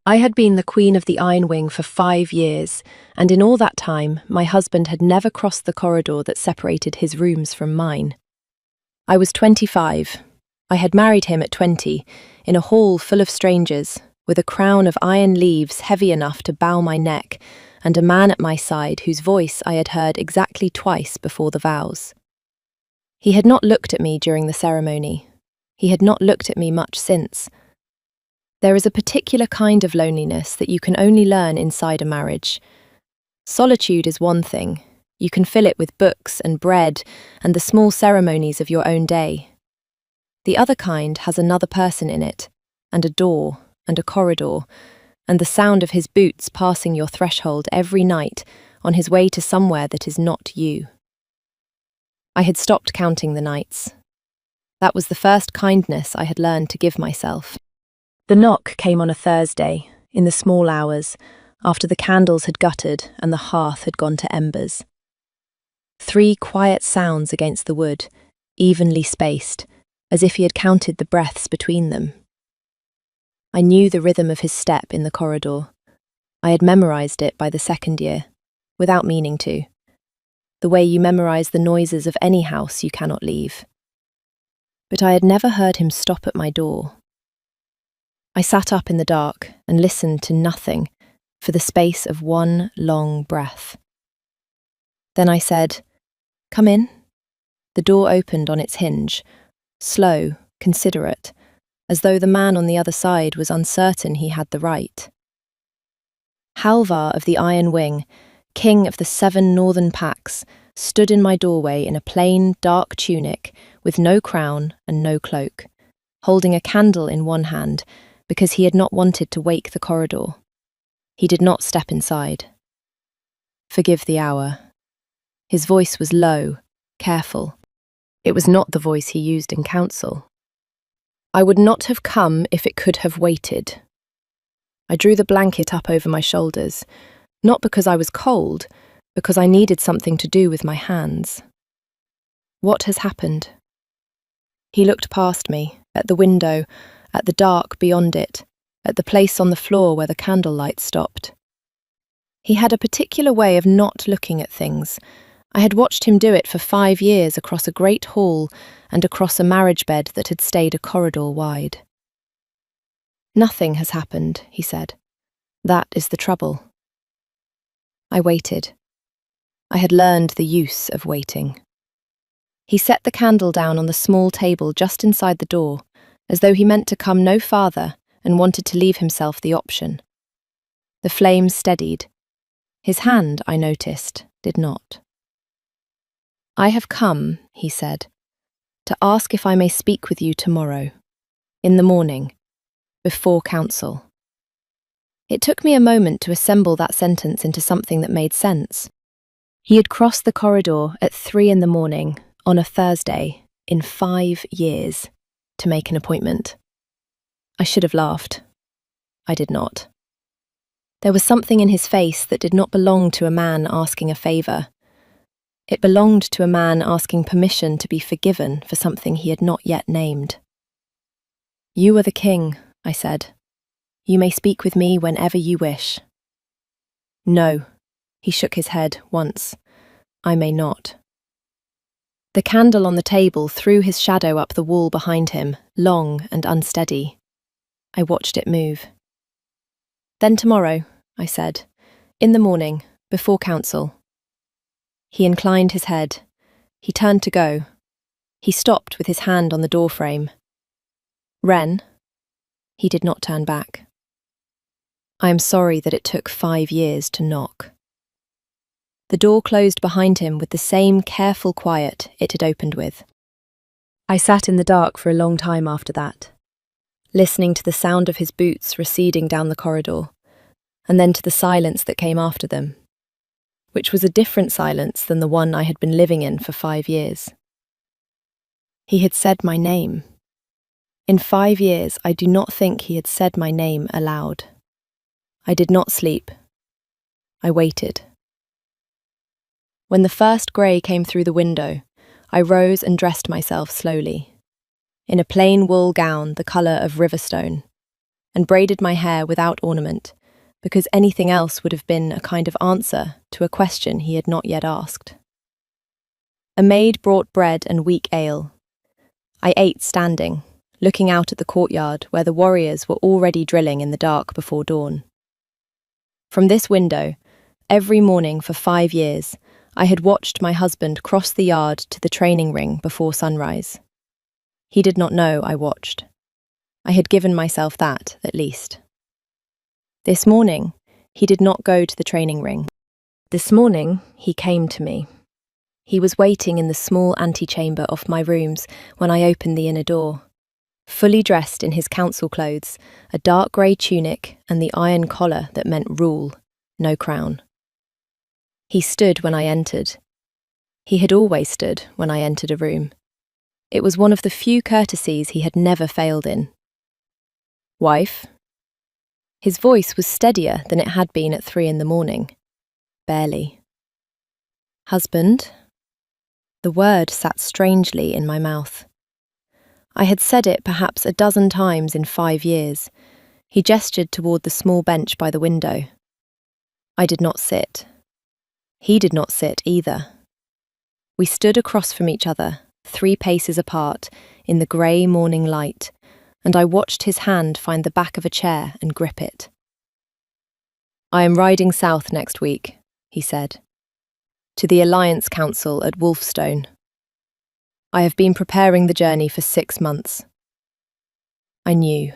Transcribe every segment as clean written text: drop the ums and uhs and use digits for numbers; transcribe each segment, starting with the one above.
I had been the Queen of the Iron Wing for 5 years, and in all that time, my husband had never crossed the corridor that separated his rooms from mine. I was 25. I had married him at 20, in a hall full of strangers, with a crown of iron leaves heavy enough to bow my neck, and a man at my side whose voice I had heard exactly twice before the vows. He had not looked at me during the ceremony. He had not looked at me much since. There is a particular kind of loneliness that you can only learn inside a marriage. Solitude is one thing. You can fill it with books and bread and the small ceremonies of your own day. The other kind has another person in it, and a door, and a corridor, and the sound of his boots passing your threshold every night on his way to somewhere that is not you. I had stopped counting the nights. That was the first kindness I had learned to give myself. The knock came on a Thursday, in the small hours, after the candles had guttered and the hearth had gone to embers. 3 quiet sounds against the wood, evenly spaced, as if he had counted the breaths between them. I knew the rhythm of his step in the corridor. I had memorized it by the 2nd year, without meaning to. The way you memorize the noises of any house you cannot leave. But I had never heard him stop at my door. I sat up in the dark and listened to nothing for the space of one long breath. Then I said, "Come in." The door opened on its hinge, slow, considerate, as though the man on the other side was uncertain he had the right. Halvar of the Iron Wing, king of the 7 northern packs, stood in my doorway in a plain, dark tunic with no crown and no cloak, holding a candle in one hand because he had not wanted to wake the corridor. He did not step inside. "Forgive the hour." His voice was low, careful. It was not the voice he used in council. I would not have come if it could have waited. I drew the blanket up over my shoulders, not because I was cold, because I needed something to do with my hands. "What has happened?" He looked past me, at the window, at the dark beyond it, at the place on the floor where the candlelight stopped. He had a particular way of not looking at things. I had watched him do it for 5 years across a great hall and across a marriage bed that had stayed a corridor wide. "Nothing has happened," he said. "That is the trouble." I waited. I had learned the use of waiting. He set the candle down on the small table just inside the door, as though he meant to come no farther and wanted to leave himself the option. The flame steadied. His hand, I noticed, did not. "I have come," he said, "to ask if I may speak with you tomorrow, in the morning, before council." It took me a moment to assemble that sentence into something that made sense. He had crossed the corridor at 3 in the morning, on a Thursday, in 5 years, to make an appointment. I should have laughed. I did not. There was something in his face that did not belong to a man asking a favour. It belonged to a man asking permission to be forgiven for something he had not yet named. "You are the king," I said. "You may speak with me whenever you wish." "No," he shook his head once. "I may not." The candle on the table threw his shadow up the wall behind him, long and unsteady. I watched it move. "Then tomorrow," I said, "in the morning, before council." He inclined his head. He turned to go. He stopped with his hand on the doorframe. "Wren?" He did not turn back. I am sorry that it took 5 years to knock. The door closed behind him with the same careful quiet it had opened with. I sat in the dark for a long time after that, listening to the sound of his boots receding down the corridor, and then to the silence that came after them, which was a different silence than the one I had been living in for 5 years. He had said my name. In 5 years, I do not think he had said my name aloud. I did not sleep. I waited. When the first grey came through the window, I rose and dressed myself slowly. In a plain wool gown the colour of riverstone, and braided my hair without ornament, because anything else would have been a kind of answer to a question he had not yet asked. A maid brought bread and weak ale. I ate standing, looking out at the courtyard where the warriors were already drilling in the dark before dawn. From this window, every morning for 5 years, I had watched my husband cross the yard to the training ring before sunrise. He did not know I watched. I had given myself that, at least. This morning, he did not go to the training ring. This morning, he came to me. He was waiting in the small antechamber of my rooms when I opened the inner door, fully dressed in his council clothes, a dark grey tunic and the iron collar that meant rule, no crown. He stood when I entered. He had always stood when I entered a room. It was one of the few courtesies he had never failed in. "Wife?" His voice was steadier than it had been at 3 a.m. Barely. "Husband?" The word sat strangely in my mouth. I had said it perhaps a dozen times in 5 years. He gestured toward the small bench by the window. I did not sit. He did not sit either. We stood across from each other, 3 paces apart, in the grey morning light, and I watched his hand find the back of a chair and grip it. "I am riding south next week," he said, "to the Alliance Council at Wolfstone. I have been preparing the journey for 6 months. I knew.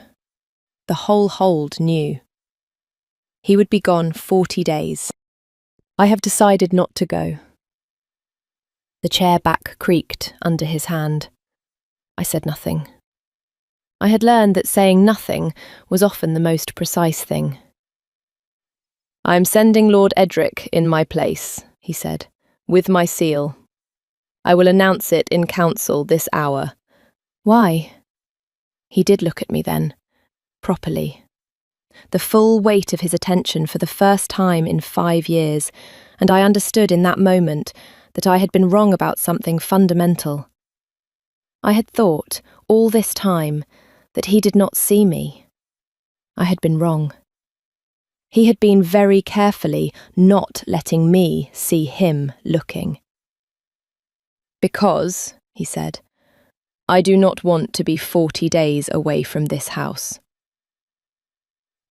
The whole hold knew. He would be gone 40 days. I have decided not to go." The chair back creaked under his hand. I said nothing. I had learned that saying nothing was often the most precise thing. "I am sending Lord Edric in my place," he said, "with my seal. I will announce it in council this hour." "Why?" He did look at me then, properly. The full weight of his attention for the first time in 5 years, and I understood in that moment that I had been wrong about something fundamental. I had thought, all this time, that he did not see me. I had been wrong. He had been very carefully not letting me see him looking. "Because," he said, "I do not want to be 40 days away from this house."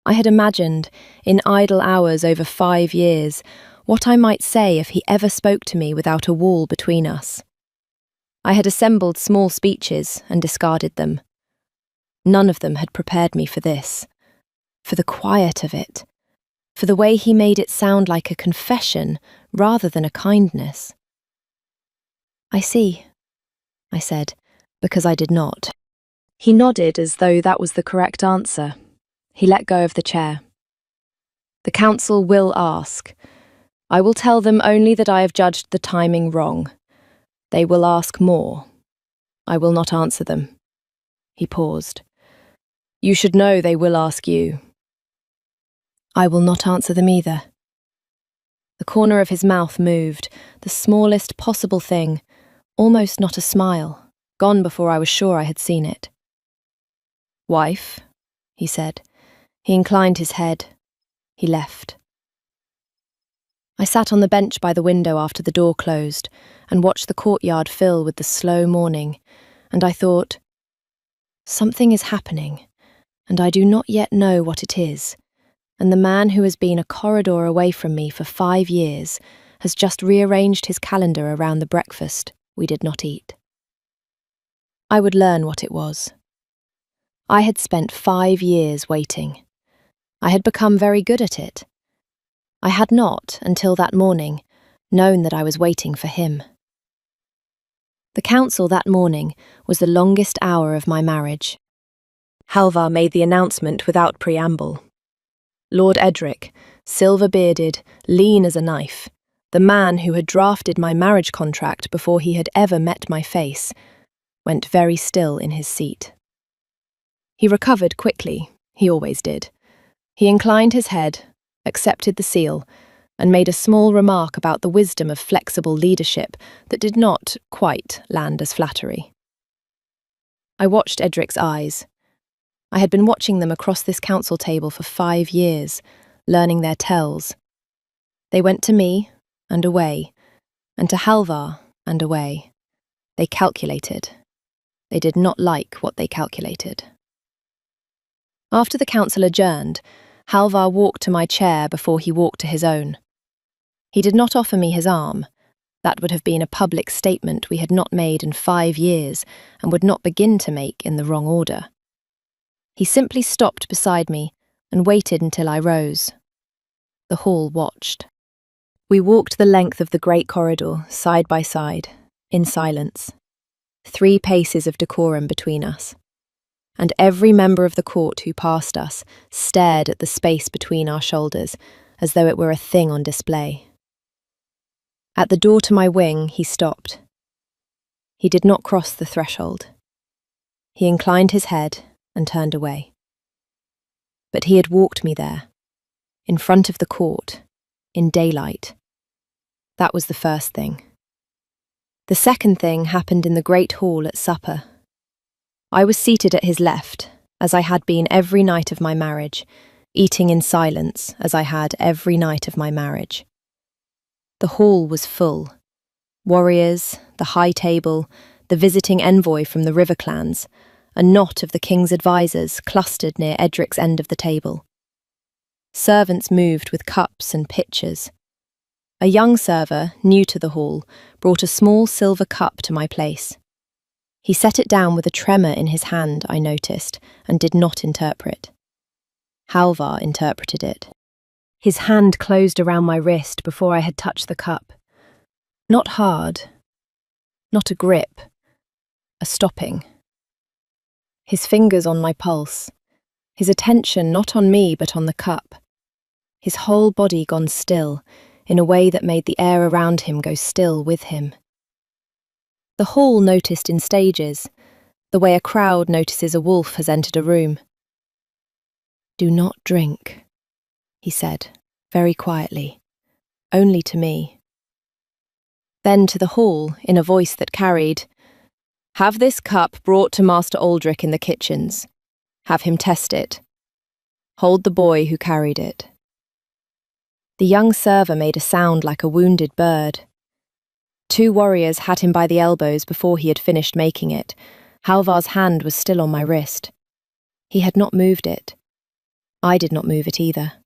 I had imagined, in idle hours over 5 years, what I might say if he ever spoke to me without a wall between us. I had assembled small speeches and discarded them. None of them had prepared me for this, for the quiet of it, for the way he made it sound like a confession rather than a kindness. "I see," I said, because I did not. He nodded as though that was the correct answer. He let go of the chair. "The council will ask. I will tell them only that I have judged the timing wrong. They will ask more. I will not answer them." He paused. "You should know they will ask you." "I will not answer them either." The corner of his mouth moved, the smallest possible thing, almost not a smile, gone before I was sure I had seen it. "Wife," he said. He inclined his head. He left. I sat on the bench by the window after the door closed and watched the courtyard fill with the slow morning, and I thought, something is happening, and I do not yet know what it is, and the man who has been a corridor away from me for 5 years has just rearranged his calendar around the breakfast we did not eat. I would learn what it was. I had spent 5 years waiting. I had become very good at it. I had not, until that morning, known that I was waiting for him. The council that morning was the longest hour of my marriage. Halvar made the announcement without preamble. Lord Edric, silver-bearded, lean as a knife, the man who had drafted my marriage contract before he had ever met my face, went very still in his seat. He recovered quickly, he always did. He inclined his head, accepted the seal, and made a small remark about the wisdom of flexible leadership that did not quite land as flattery. I watched Edric's eyes. I had been watching them across this council table for 5 years, learning their tells. They went to me, and away, and to Halvar, and away. They calculated. They did not like what they calculated. After the council adjourned, Halvar walked to my chair before he walked to his own. He did not offer me his arm. That would have been a public statement we had not made in 5 years and would not begin to make in the wrong order. He simply stopped beside me and waited until I rose. The hall watched. We walked the length of the great corridor, side by side, in silence. 3 paces of decorum between us. And every member of the court who passed us stared at the space between our shoulders as though it were a thing on display. At the door to my wing, he stopped. He did not cross the threshold. He inclined his head and turned away. But he had walked me there, in front of the court, in daylight. That was the first thing. The second thing happened in the great hall at supper. I was seated at his left, as I had been every night of my marriage, eating in silence, as I had every night of my marriage. The hall was full. Warriors, the high table, the visiting envoy from the river clans, a knot of the king's advisers clustered near Edric's end of the table. Servants moved with cups and pitchers. A young server, new to the hall, brought a small silver cup to my place. He set it down with a tremor in his hand, I noticed, and did not interpret. Halvar interpreted it. His hand closed around my wrist before I had touched the cup. Not hard, not a grip, a stopping. His fingers on my pulse, his attention not on me but on the cup. His whole body gone still, in a way that made the air around him go still with him. The hall noticed in stages, the way a crowd notices a wolf has entered a room. "Do not drink," he said, very quietly, only to me. Then to the hall, in a voice that carried, "Have this cup brought to Master Aldrich in the kitchens. Have him test it. Hold the boy who carried it." The young server made a sound like a wounded bird. 2 warriors had him by the elbows before he had finished making it. Halvar's hand was still on my wrist. He had not moved it. I did not move it either.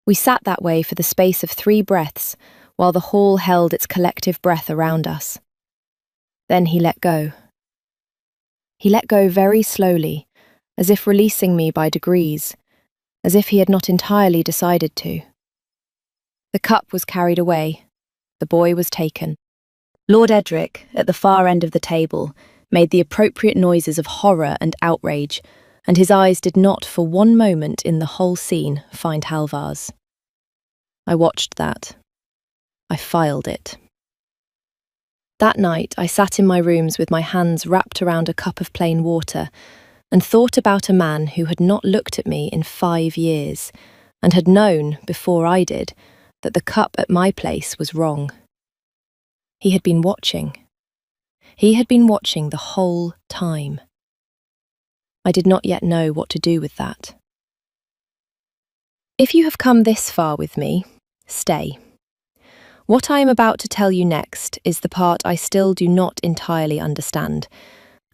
We sat that way for the space of 3 breaths, while the hall held its collective breath around us. Then he let go. He let go very slowly, as if releasing me by degrees, as if he had not entirely decided to. The cup was carried away. The boy was taken. Lord Edric, at the far end of the table, made the appropriate noises of horror and outrage, and his eyes did not for one moment in the whole scene find Halvar's. I watched that. I filed it. That night I sat in my rooms with my hands wrapped around a cup of plain water and thought about a man who had not looked at me in 5 years and had known, before I did, that the cup at my place was wrong. He had been watching. He had been watching the whole time. I did not yet know what to do with that. If you have come this far with me, stay. What I am about to tell you next is the part I still do not entirely understand,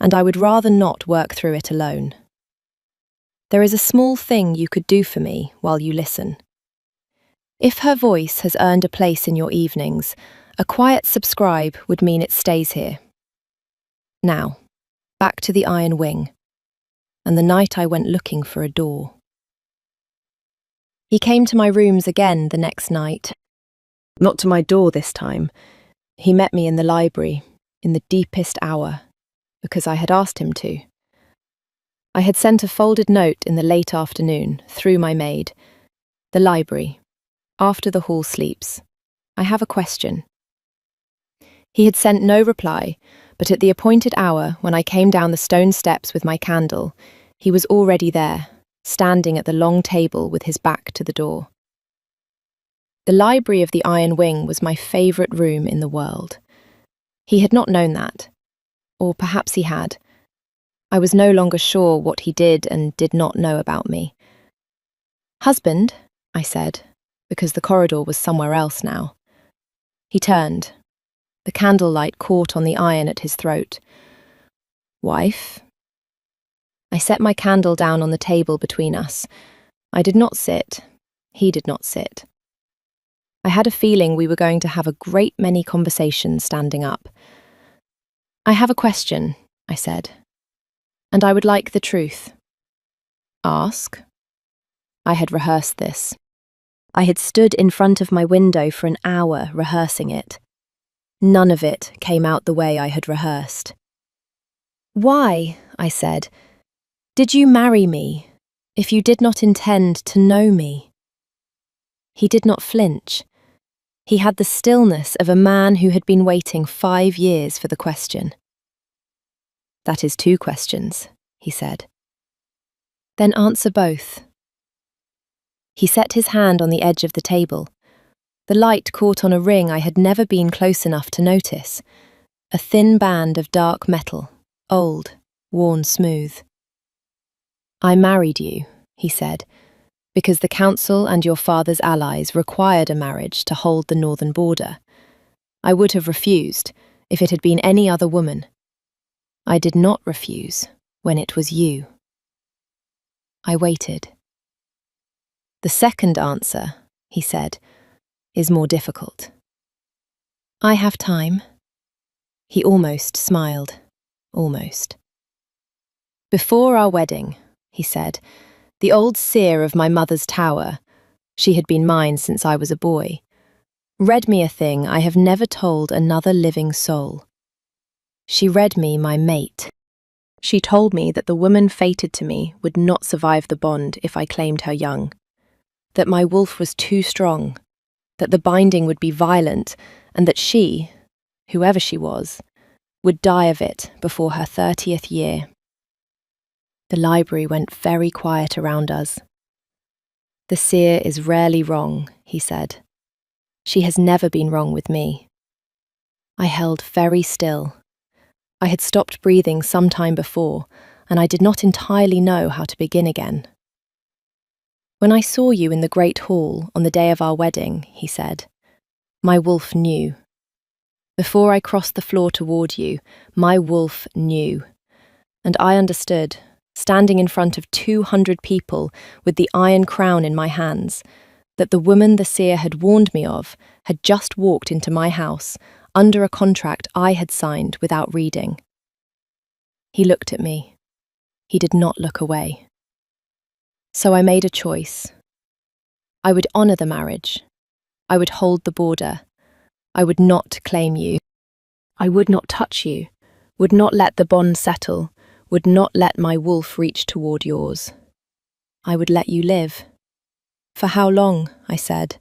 and I would rather not work through it alone. There is a small thing you could do for me while you listen. If her voice has earned a place in your evenings, a quiet subscribe would mean it stays here. Now, back to the Iron Wing, and the night I went looking for a door. He came to my rooms again the next night. Not to my door this time. He met me in the library, in the deepest hour, because I had asked him to. I had sent a folded note in the late afternoon, through my maid. The library. After the hall sleeps. I have a question. He had sent no reply, but at the appointed hour, when I came down the stone steps with my candle, he was already there, standing at the long table with his back to the door. The library of the Iron Wing was my favourite room in the world. He had not known that. Or perhaps he had. I was no longer sure what he did and did not know about me. "Husband," I said, because the corridor was somewhere else now. He turned. The candlelight caught on the iron at his throat. "Wife?" I set my candle down on the table between us. I did not sit. He did not sit. I had a feeling we were going to have a great many conversations standing up. "I have a question," I said, "and I would like the truth." "Ask." I had rehearsed this. I had stood in front of my window for an hour rehearsing it. None of it came out the way I had rehearsed. "Why," I said, "did you marry me if you did not intend to know me?" He did not flinch. He had the stillness of a man who had been waiting 5 years for the question. "That is 2 questions," he said. "Then answer both." He set his hand on the edge of the table. The light caught on a ring I had never been close enough to notice, a thin band of dark metal, old, worn smooth. "I married you," he said, "because the council and your father's allies required a marriage to hold the northern border. I would have refused if it had been any other woman. I did not refuse when it was you." I waited. "The second answer," he said, "is more difficult." "I have time." He almost smiled. Almost. "Before our wedding," he said, "the old seer of my mother's tower, she had been mine since I was a boy, read me a thing I have never told another living soul. She read me my mate. She told me that the woman fated to me would not survive the bond if I claimed her young, that my wolf was too strong, that the binding would be violent, and that she, whoever she was, would die of it before her 30th year. The library went very quiet around us. "The seer is rarely wrong," he said. "She has never been wrong with me." I held very still. I had stopped breathing some time before, and I did not entirely know how to begin again. "When I saw you in the great hall on the day of our wedding," he said, "my wolf knew. Before I crossed the floor toward you, my wolf knew. And I understood, standing in front of 200 people with the iron crown in my hands, that the woman the seer had warned me of had just walked into my house under a contract I had signed without reading." He looked at me. He did not look away. So I made a choice. I would honour the marriage. I would hold the border. I would not claim you. I would not touch you, would not let the bond settle, would not let my wolf reach toward yours. I would let you live. "For how long?" I said.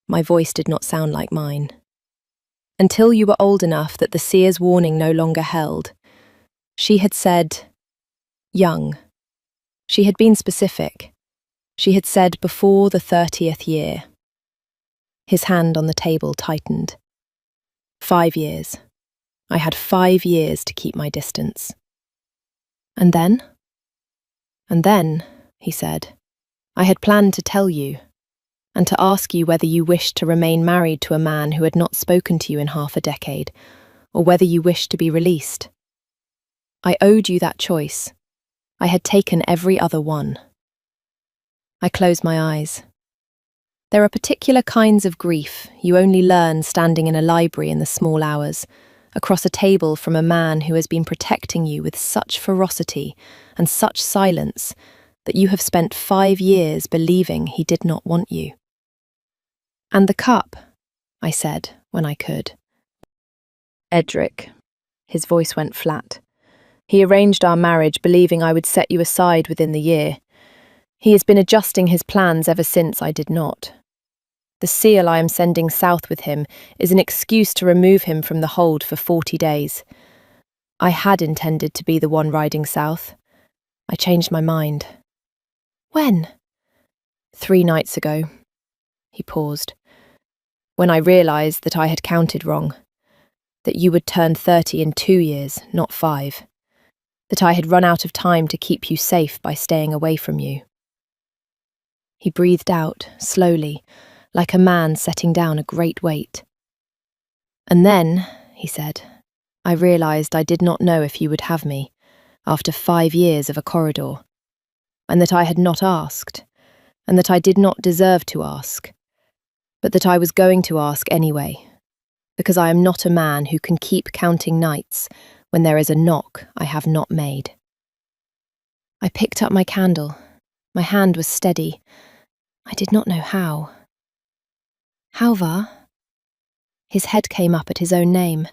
My voice did not sound like mine. "Until you were old enough that the seer's warning no longer held." She had said, "young." She had been specific. She had said before the 30th year. His hand on the table tightened. 5 years. I had 5 years to keep my distance. "And then?" "And then," he said, "I had planned to tell you, and to ask you whether you wished to remain married to a man who had not spoken to you in half a decade, or whether you wished to be released. I owed you that choice. I had taken every other one." I closed my eyes. There are particular kinds of grief you only learn standing in a library in the small hours, across a table from a man who has been protecting you with such ferocity and such silence that you have spent 5 years believing he did not want you. "And the cup," I said when I could. "Edric." His voice went flat. "He arranged our marriage believing I would set you aside within the year. He has been adjusting his plans ever since I did not. The seal I am sending south with him is an excuse to remove him from the hold for 40 days. I had intended to be the one riding south. I changed my mind." "When?" 3 nights ago." He paused. "When I realised that I had counted wrong. That you would turn 30 in 2 years, not 5. that I had run out of time to keep you safe by staying away from you. He breathed out, slowly, like a man setting down a great weight. And then, he said, I realised I did not know if you would have me, after 5 years of a corridor, and that I had not asked, and that I did not deserve to ask, but that I was going to ask anyway, because I am not a man who can keep counting nights when there is a knock I have not made. I picked up my candle. My hand was steady. I did not know how. Halvar? His head came up at his own name.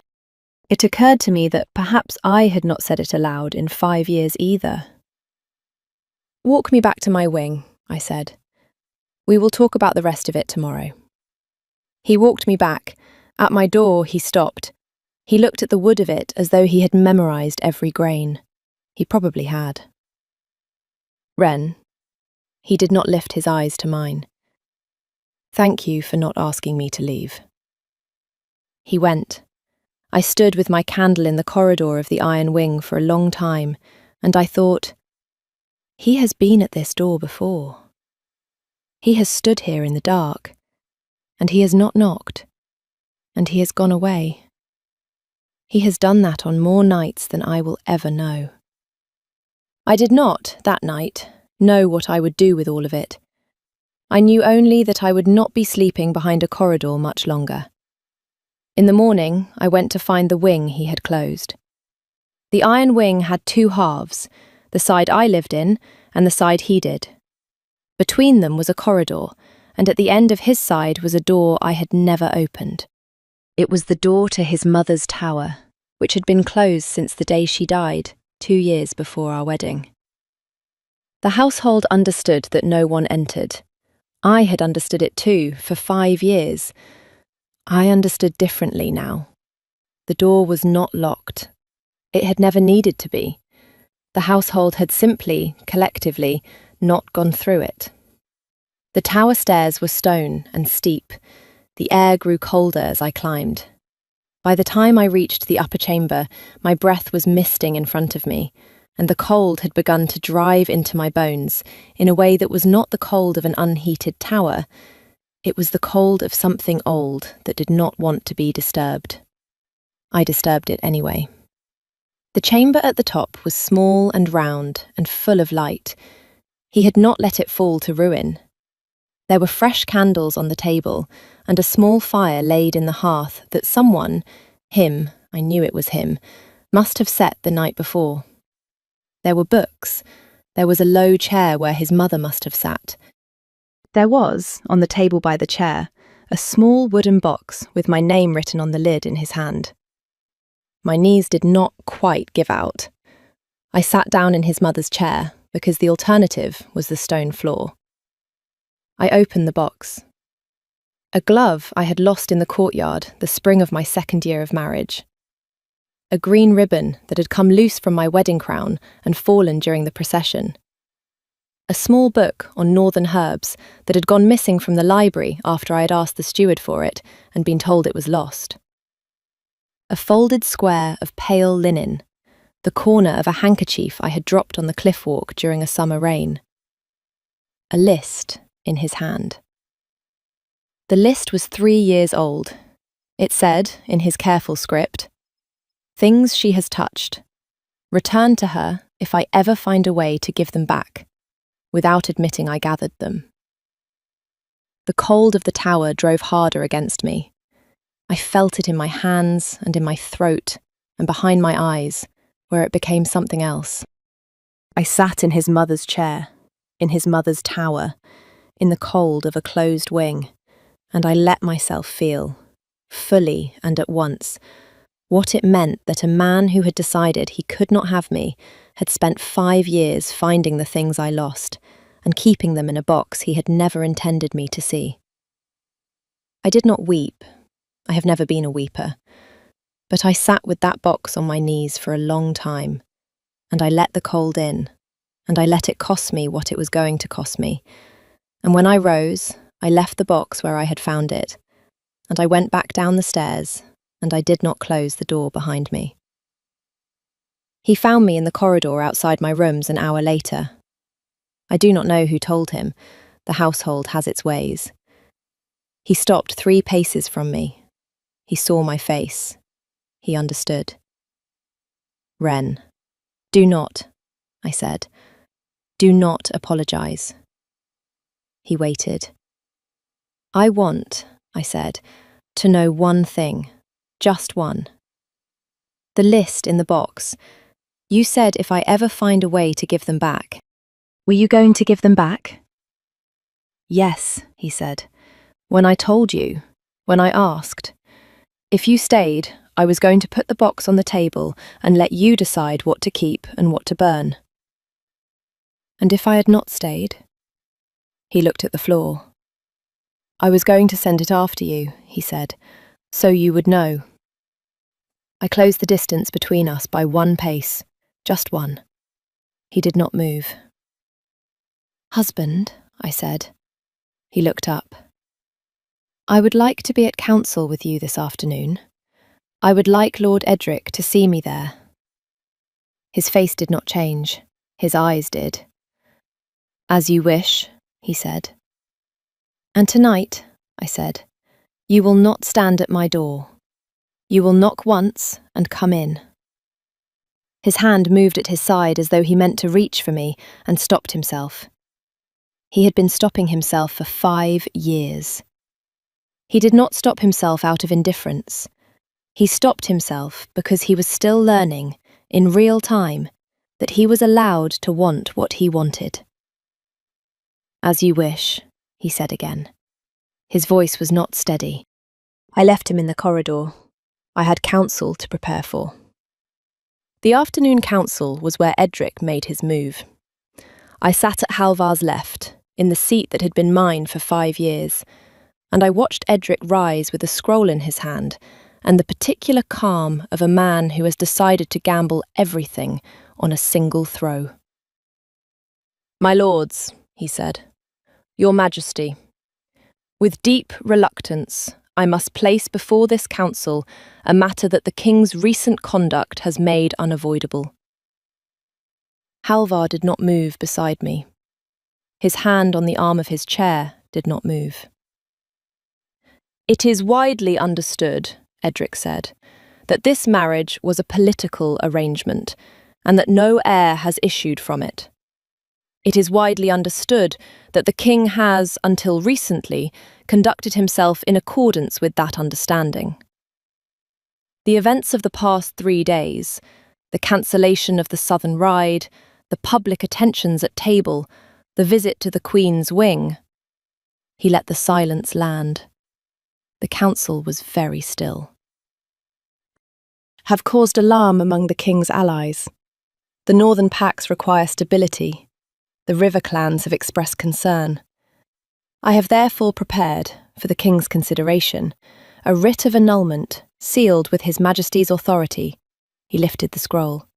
It occurred to me that perhaps I had not said it aloud in 5 years either. Walk me back to my wing, I said. We will talk about the rest of it tomorrow. He walked me back. At my door, he stopped. He looked at the wood of it as though he had memorised every grain. He probably had. Ren. He did not lift his eyes to mine. Thank you for not asking me to leave. He went. I stood with my candle in the corridor of the iron wing for a long time, and I thought, he has been at this door before. He has stood here in the dark, and he has not knocked, and he has gone away. He has done that on more nights than I will ever know. I did not, that night, know what I would do with all of it. I knew only that I would not be sleeping behind a corridor much longer. In the morning, I went to find the wing he had closed. The iron wing had 2 halves, the side I lived in and the side he did. Between them was a corridor, and at the end of his side was a door I had never opened. It was the door to his mother's tower, which had been closed since the day she died, 2 years before our wedding. The household understood that no one entered. I had understood it too, for 5 years. I understood differently now. The door was not locked. It had never needed to be. The household had simply, collectively, not gone through it. The tower stairs were stone and steep. The air grew colder as I climbed. By the time I reached the upper chamber, my breath was misting in front of me, and the cold had begun to drive into my bones in a way that was not the cold of an unheated tower. It was the cold of something old that did not want to be disturbed. I disturbed it anyway. The chamber at the top was small and round and full of light. He had not let it fall to ruin. There were fresh candles on the table and a small fire laid in the hearth that someone, him, I knew it was him, must have set the night before. There were books. There was a low chair where his mother must have sat. There was, on the table by the chair, a small wooden box with my name written on the lid in his hand. My knees did not quite give out. I sat down in his mother's chair because the alternative was the stone floor. I opened the box. A glove I had lost in the courtyard the spring of my 2nd year of marriage. A green ribbon that had come loose from my wedding crown and fallen during the procession. A small book on northern herbs that had gone missing from the library after I had asked the steward for it and been told it was lost. A folded square of pale linen, the corner of a handkerchief I had dropped on the cliff walk during a summer rain. A list in his hand. The list was 3 years old. It said, in his careful script, "Things she has touched. Return to her if I ever find a way to give them back, without admitting I gathered them." The cold of the tower drove harder against me. I felt it in my hands and in my throat and behind my eyes, where it became something else. I sat in his mother's chair, in his mother's tower, in the cold of a closed wing, and I let myself feel, fully and at once, what it meant that a man who had decided he could not have me had spent 5 years finding the things I lost and keeping them in a box he had never intended me to see. I did not weep. I have never been a weeper. But I sat with that box on my knees for a long time, and I let the cold in, and I let it cost me what it was going to cost me. And when I rose, I left the box where I had found it, and I went back down the stairs, and I did not close the door behind me. He found me in the corridor outside my rooms an hour later. I do not know who told him. The household has its ways. He stopped 3 paces from me. He saw my face. He understood. "Wren, do not," I said. "Do not apologize." He waited. "I want," I said, "to know one thing. Just one. The list in the box. You said if I ever find a way to give them back." "Were you going to give them back?" "Yes," he said. "When I told you, when I asked. If you stayed, I was going to put the box on the table and let you decide what to keep and what to burn." "And if I had not stayed?" He looked at the floor. "I was going to send it after you," he said, "so you would know." I closed the distance between us by 1 pace, just 1. He did not move. "Husband," I said. He looked up. "I would like to be at council with you this afternoon. I would like Lord Edric to see me there." His face did not change. His eyes did. "As you wish," he said. "And tonight," I said, "you will not stand at my door. You will knock once and come in." His hand moved at his side as though he meant to reach for me and stopped himself. He had been stopping himself for 5 years. He did not stop himself out of indifference. He stopped himself because he was still learning, in real time, that he was allowed to want what he wanted. "As you wish," he said again. His voice was not steady. I left him in the corridor. I had council to prepare for. The afternoon council was where Edric made his move. I sat at Halvar's left, in the seat that had been mine for 5 years, and I watched Edric rise with a scroll in his hand and the particular calm of a man who has decided to gamble everything on a single throw. "My lords," he said, "Your Majesty, with deep reluctance, I must place before this council a matter that the king's recent conduct has made unavoidable." Halvar did not move beside me. His hand on the arm of his chair did not move. "It is widely understood," Edric said, "that this marriage was a political arrangement, and that no heir has issued from it. It is widely understood that the king has, until recently, conducted himself in accordance with that understanding. The events of the past 3 days, the cancellation of the southern ride, the public attentions at table, the visit to the Queen's wing." He let the silence land. The council was very still. "Have caused alarm among the king's allies. The northern pacts require stability. The river clans have expressed concern. I have therefore prepared, for the king's consideration, a writ of annulment sealed with His Majesty's authority," he lifted the scroll,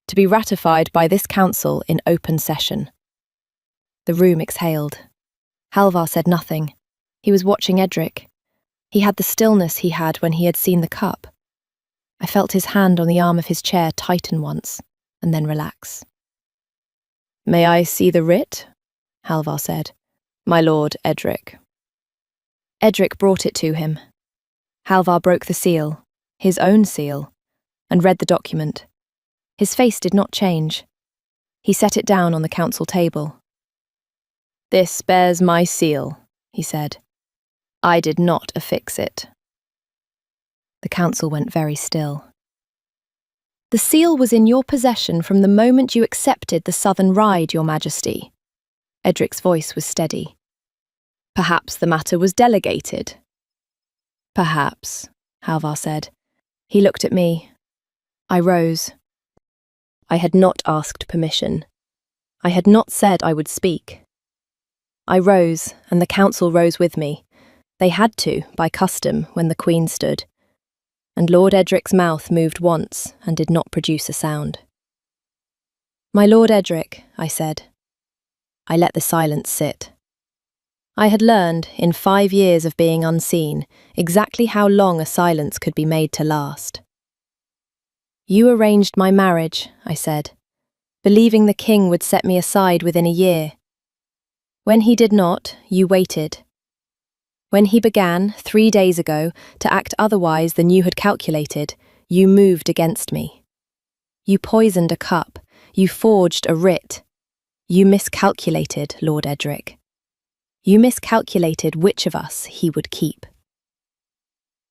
"to be ratified by this council in open session." The room exhaled. Halvar said nothing. He was watching Edric. He had the stillness he had when he had seen the cup. I felt his hand on the arm of his chair tighten once, and then relax. "May I see the writ?" Halvar said. "My lord Edric." Edric brought it to him. Halvar broke the seal, his own seal, and read the document. His face did not change. He set it down on the council table. "This bears my seal," he said. "I did not affix it." The council went very still. "The seal was in your possession from the moment you accepted the southern ride, Your Majesty." Edric's voice was steady. "Perhaps the matter was delegated." "Perhaps," Halvar said. He looked at me. I rose. I had not asked permission. I had not said I would speak. I rose, and the council rose with me. They had to, by custom, when the Queen stood. And Lord Edric's mouth moved once and did not produce a sound. "My Lord Edric," I said. I let the silence sit. I had learned, in 5 years of being unseen, exactly how long a silence could be made to last. You arranged my marriage, I said, believing the king would set me aside within a year. When he did not, you waited. When he began, 3 days ago, to act otherwise than you had calculated, you moved against me. You poisoned a cup. You forged a writ. You miscalculated, Lord Edric. You miscalculated which of us he would keep.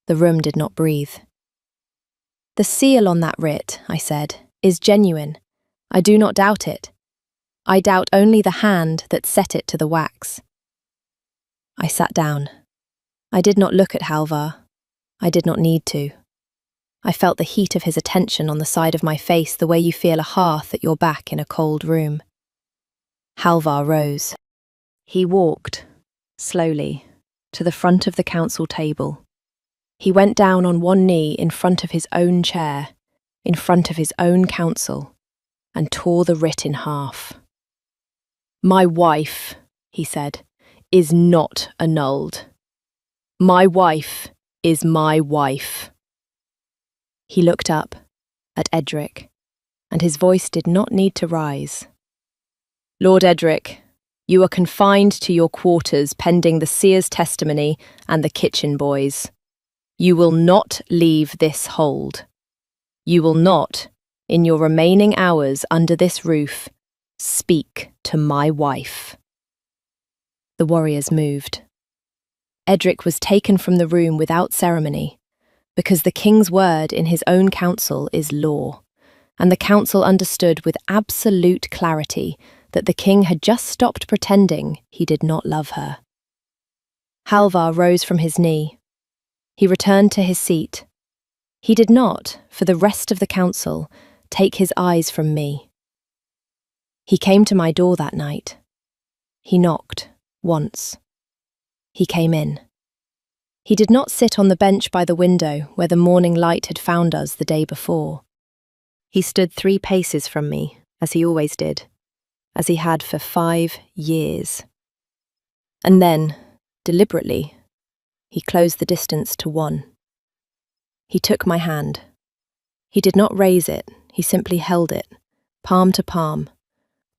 The room did not breathe. The seal on that writ, I said, is genuine. I do not doubt it. I doubt only the hand that set it to the wax. I sat down. I did not look at Halvar. I did not need to. I felt the heat of his attention on the side of my face the way you feel a hearth at your back in a cold room. Halvar rose. He walked, slowly, to the front of the council table. He went down on one knee in front of his own chair, in front of his own council, and tore the writ in half. My wife, he said, is not annulled. My wife is my wife. He looked up at Edric, and his voice did not need to rise. Lord Edric, you are confined to your quarters pending the seer's testimony and the kitchen boys. You will not leave this hold. You will not, in your remaining hours under this roof, speak to my wife. The warriors moved. Edric was taken from the room without ceremony, because the king's word in his own council is law, and the council understood with absolute clarity that the king had just stopped pretending he did not love her. Halvar rose from his knee. He returned to his seat. He did not, for the rest of the council, take his eyes from me. He came to my door that night. He knocked, once. He came in. He did not sit on the bench by the window where the morning light had found us the day before. He stood 3 paces from me, as he always did, as he had for 5 years. And then, deliberately, he closed the distance to 1. He took my hand. He did not raise it, he simply held it, palm to palm,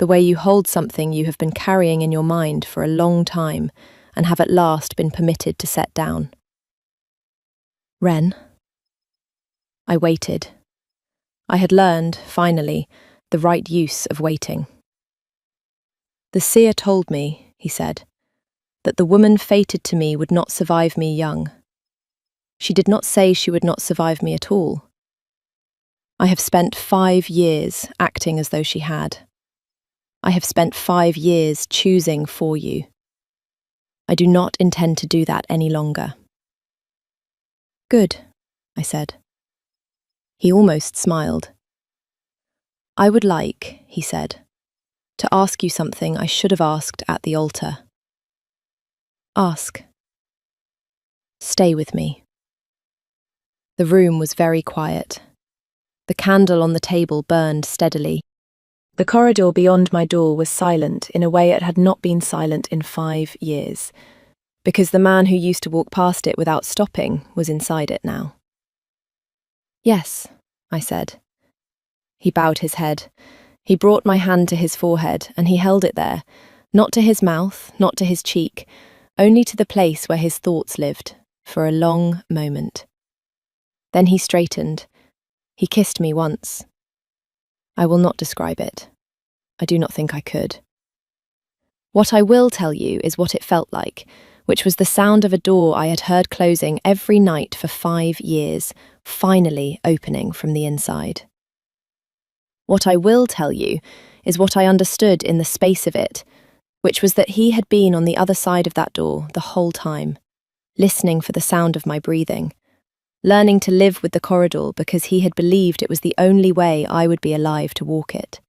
the way you hold something you have been carrying in your mind for a long time and have at last been permitted to set down. Ren. I waited. I had learned, finally, the right use of waiting. The seer told me, he said, that the woman fated to me would not survive me young. She did not say she would not survive me at all. I have spent 5 years acting as though she had. I have spent 5 years choosing for you. I do not intend to do that any longer. Good, I said. He almost smiled. I would like, he said, to ask you something I should have asked at the altar. Ask. Stay with me. The room was very quiet. The candle on the table burned steadily. The corridor beyond my door was silent in a way it had not been silent in 5 years, because the man who used to walk past it without stopping was inside it now. Yes, I said. He bowed his head. He brought my hand to his forehead, and he held it there, not to his mouth, not to his cheek, only to the place where his thoughts lived, for a long moment. Then he straightened. He kissed me once. I will not describe it. I do not think I could. What I will tell you is what it felt like, which was the sound of a door I had heard closing every night for 5 years, finally opening from the inside. What I will tell you is what I understood in the space of it, which was that he had been on the other side of that door the whole time, listening for the sound of my breathing, learning to live with the corridor because he had believed it was the only way I would be alive to walk it.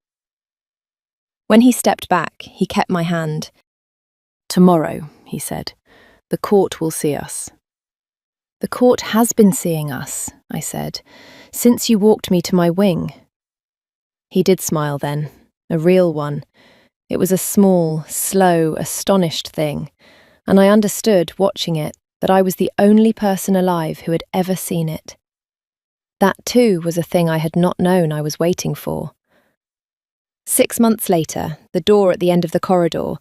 When he stepped back, he kept my hand. Tomorrow, he said, the court will see us. The court has been seeing us, I said, since you walked me to my wing. He did smile then, a real one. It was a small, slow, astonished thing, and I understood, watching it, that I was the only person alive who had ever seen it. That too was a thing I had not known I was waiting for. 6 months later, the door at the end of the corridor,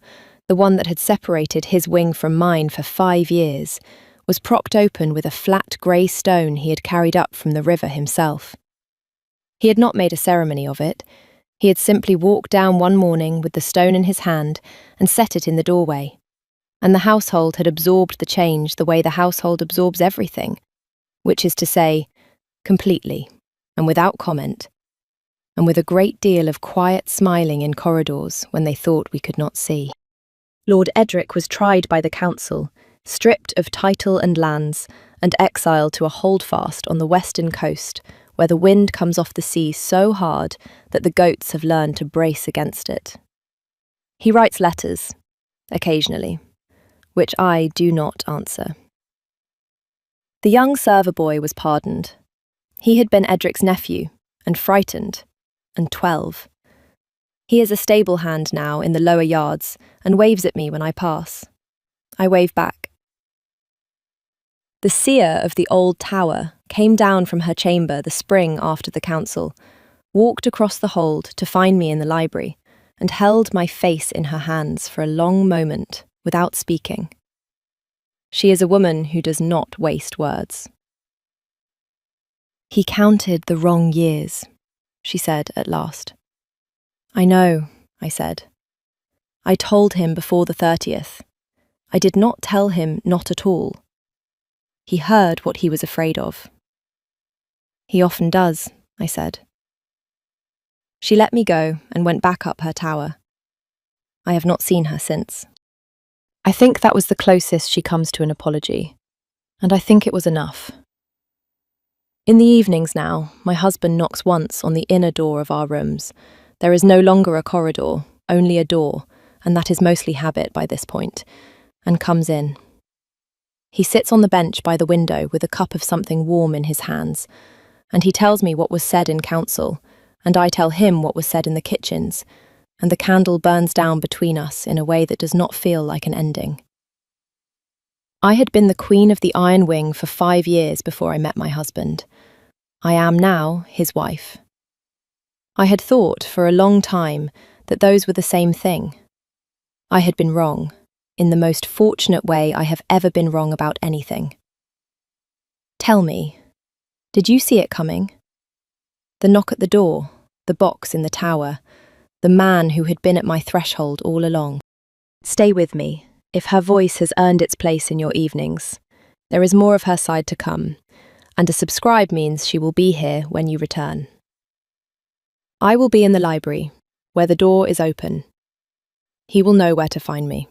the one that had separated his wing from mine for 5 years, was propped open with a flat grey stone he had carried up from the river himself. He had not made a ceremony of it. He had simply walked down one morning with the stone in his hand and set it in the doorway. And the household had absorbed the change the way the household absorbs everything, which is to say, completely, and without comment, and with a great deal of quiet smiling in corridors when they thought we could not see. Lord Edric was tried by the council, stripped of title and lands, and exiled to a holdfast on the western coast, where the wind comes off the sea so hard that the goats have learned to brace against it. He writes letters, occasionally, which I do not answer. The young server boy was pardoned. He had been Edric's nephew, and frightened, and 12. He is a stable hand now in the lower yards and waves at me when I pass. I wave back. The seer of the old tower came down from her chamber the spring after the council, walked across the hold to find me in the library, and held my face in her hands for a long moment without speaking. She is a woman who does not waste words. "He counted the wrong years," she said at last. "I know," I said. "I told him before the 30th. I did not tell him not at all. He heard what he was afraid of." "He often does," I said. She let me go and went back up her tower. I have not seen her since. I think that was the closest she comes to an apology, and I think it was enough. In the evenings now, my husband knocks once on the inner door of our rooms. There is no longer a corridor, only a door, and that is mostly habit by this point, and comes in. He sits on the bench by the window with a cup of something warm in his hands, and he tells me what was said in council, and I tell him what was said in the kitchens, and the candle burns down between us in a way that does not feel like an ending. I had been the queen of the Iron Wing for 5 years before I met my husband. I am now his wife. I had thought for a long time that those were the same thing. I had been wrong, in the most fortunate way I have ever been wrong about anything. Tell me, did you see it coming? The knock at the door, the box in the tower, the man who had been at my threshold all along. Stay with me, if her voice has earned its place in your evenings. There is more of her side to come, and to subscribe means she will be here when you return. I will be in the library, where the door is open. He will know where to find me.